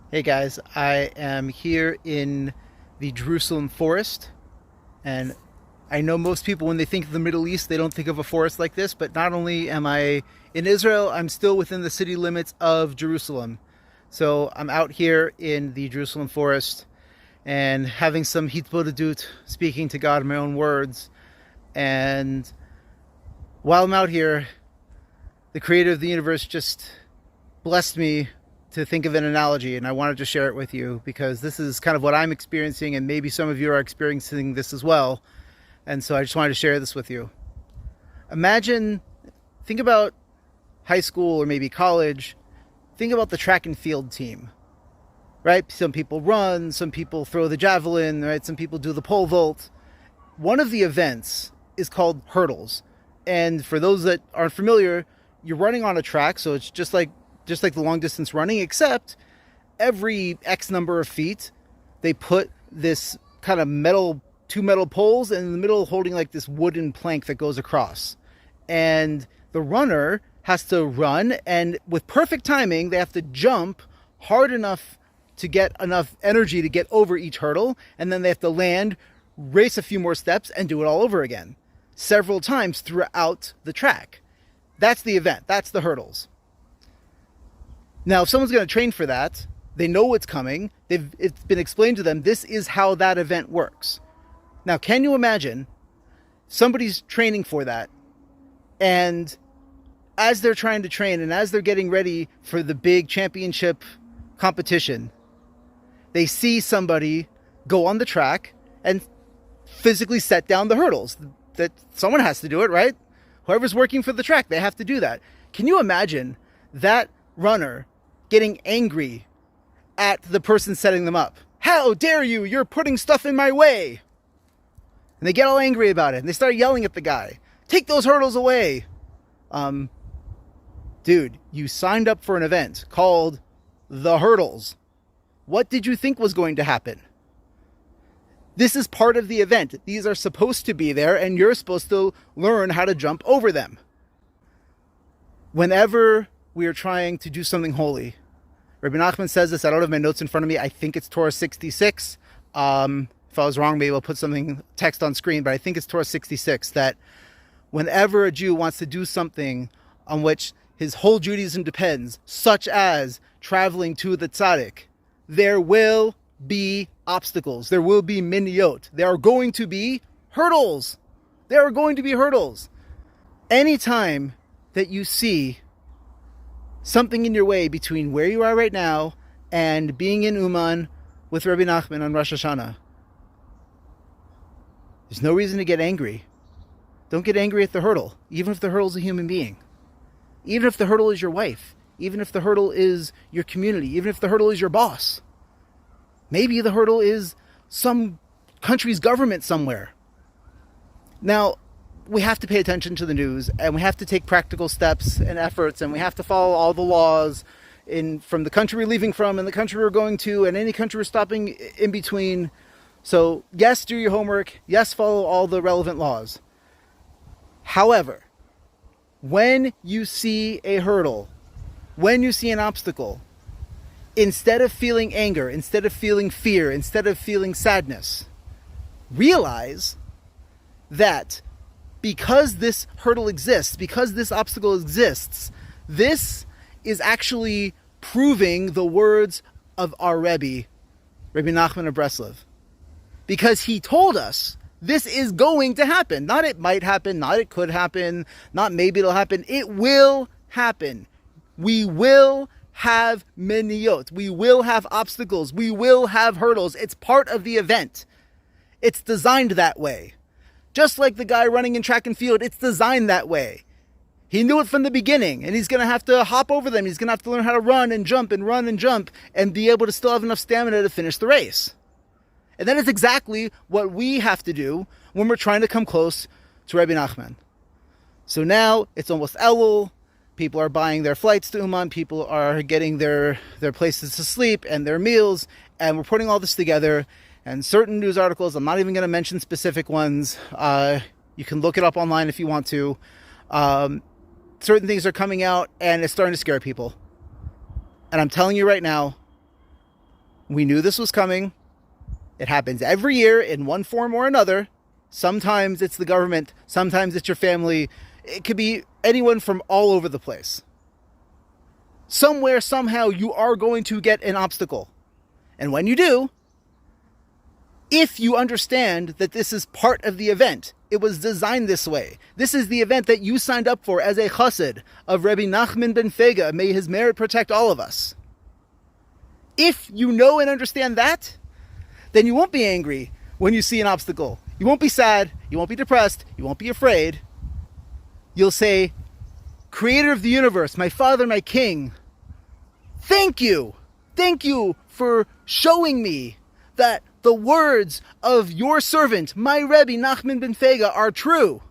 Hey guys, I am here in the Jerusalem forest, and I know most people, when they think of the Middle East, they don't think of a forest like this, but not only am I in Israel, I'm still within the city limits of Jerusalem. So I'm out here in the Jerusalem forest and having some hitbodedut, speaking to God in my own words. And while I'm out here, the creator of the universe just blessed me to think of an analogy, and I wanted to share it with you because this is kind of what I'm experiencing, and maybe some of you are experiencing this as well. And so I just wanted to share this with you. Imagine, think about high school or maybe college. Think about the track and field team, right? Some people run, some people throw the javelin, right? Some people do the pole vault. One of the events is called hurdles. And for those that aren't familiar, you're running on a track, so it's just like the long distance running, except every X number of feet, they put this kind of two metal poles, and in the middle holding like this wooden plank that goes across. And the runner has to run, and with perfect timing, they have to jump hard enough to get enough energy to get over each hurdle, and then they have to land, race a few more steps, and do it all over again several times throughout the track. That's the event. That's the hurdles. Now, if someone's going to train for that, they know what's coming. It's been explained to them. This is how that event works. Now, can you imagine somebody's training for that, and as they're trying to train and as they're getting ready for the big championship competition, they see somebody go on the track and physically set down the hurdles? That someone has to do it, right? Whoever's working for the track, they have to do that. Can you imagine that runner getting angry at the person setting them up? How dare you? You're putting stuff in my way. And they get all angry about it, and they start yelling at the guy. Take those hurdles away. Dude, you signed up for an event called the hurdles. What did you think was going to happen? This is part of the event. These are supposed to be there, and you're supposed to learn how to jump over them. Whenever we are trying to do something holy, Rabbi Nachman says this. I don't have my notes in front of me. I think it's Torah 66. If I was wrong, maybe I'll put something text on screen, but I think it's Torah 66, that whenever a Jew wants to do something on which his whole Judaism depends, such as traveling to the tzaddik, there will be obstacles. There will be minyot. There are going to be hurdles. There are going to be hurdles. Anytime that you see something in your way between where you are right now and being in Uman with Rabbi Nachman on Rosh Hashanah, there's no reason to get angry. Don't get angry at the hurdle, even if the hurdle is a human being. Even if the hurdle is your wife. Even if the hurdle is your community. Even if the hurdle is your boss. Maybe the hurdle is some country's government somewhere. Now, we have to pay attention to the news, and we have to take practical steps and efforts, and we have to follow all the laws from the country we're leaving from and the country we're going to and any country we're stopping in between. So yes, do your homework. Yes, follow all the relevant laws. However, when you see a hurdle, when you see an obstacle, instead of feeling anger, instead of feeling fear, instead of feeling sadness, realize that because this hurdle exists, because this obstacle exists, this is actually proving the words of our Rebbe, Rabbi Nachman of Breslov. Because he told us this is going to happen. Not it might happen, not it could happen, not maybe it'll happen. It will happen. We will have miniyot. We will have obstacles. We will have hurdles. It's part of the event. It's designed that way. Just like the guy running in track and field, it's designed that way. He knew it from the beginning, and he's going to have to hop over them. He's going to have to learn how to run and jump and run and jump and be able to still have enough stamina to finish the race. And that is exactly what we have to do when we're trying to come close to Rabbi Nachman. So now it's almost Elul. People are buying their flights to Uman. People are getting their places to sleep and their meals. And we're putting all this together. And certain news articles, I'm not even going to mention specific ones. You can look it up online if you want to. Certain things are coming out and it's starting to scare people. And I'm telling you right now, We knew this was coming. It happens every year in one form or another. Sometimes it's the government. Sometimes it's your family. It could be anyone from all over the place. Somewhere, somehow, you are going to get an obstacle. And when you do, if you understand that this is part of the event, it was designed this way. This is the event that you signed up for as a chassid of Rabbi Nachman ben Fega. May his merit protect all of us. If you know and understand that, then you won't be angry when you see an obstacle. You won't be sad. You won't be depressed. You won't be afraid. You'll say, Creator of the universe, my Father, my King, thank you. Thank you for showing me that the words of your servant, my Rebbe Nachman ben Fega, are true.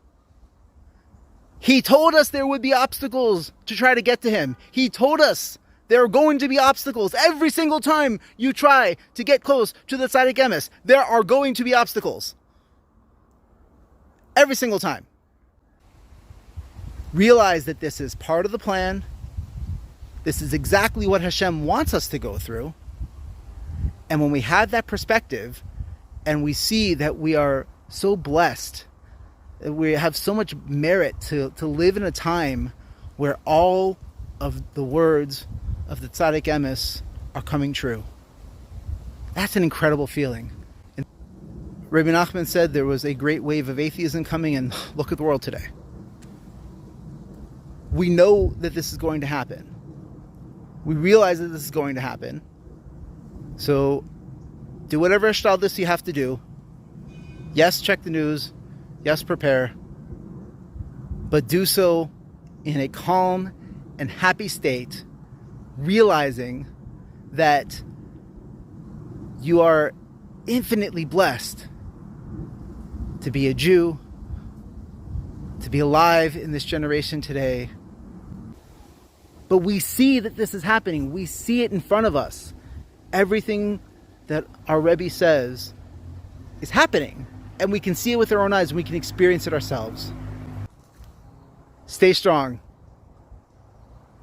He told us there would be obstacles to try to get to him. He told us there are going to be obstacles. Every single time you try to get close to the Tzaddik Emes, there are going to be obstacles. Every single time. Realize that this is part of the plan. This is exactly what Hashem wants us to go through. And when we have that perspective and we see that we are so blessed, that we have so much merit to live in a time where all of the words of the Tzaddik Emes are coming true. That's an incredible feeling. And Rabbi Nachman said there was a great wave of atheism coming, and look at the world today. We know that this is going to happen. We realize that this is going to happen. So do whatever hishtadlus you have to do. Yes, check the news. Yes, prepare. But do so in a calm and happy state, realizing that you are infinitely blessed to be a Jew, to be alive in this generation today. But we see that this is happening. We see it in front of us. Everything that our Rebbe says is happening. And we can see it with our own eyes, and we can experience it ourselves. Stay strong.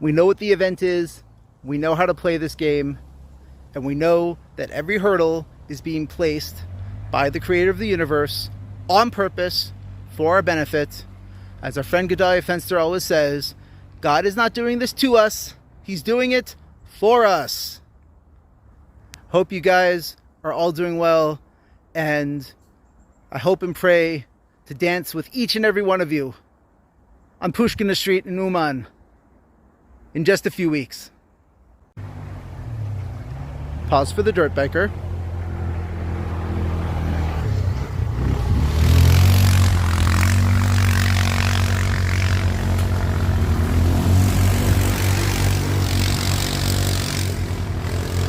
We know what the event is. We know how to play this game. And we know that every hurdle is being placed by the Creator of the universe on purpose for our benefit. As our friend Gedalia Fenster always says, God is not doing this to us. He's doing it for us. Hope you guys are all doing well. And I hope and pray to dance with each and every one of you on Pushkin Street in Uman in just a few weeks. Pause for the dirt biker.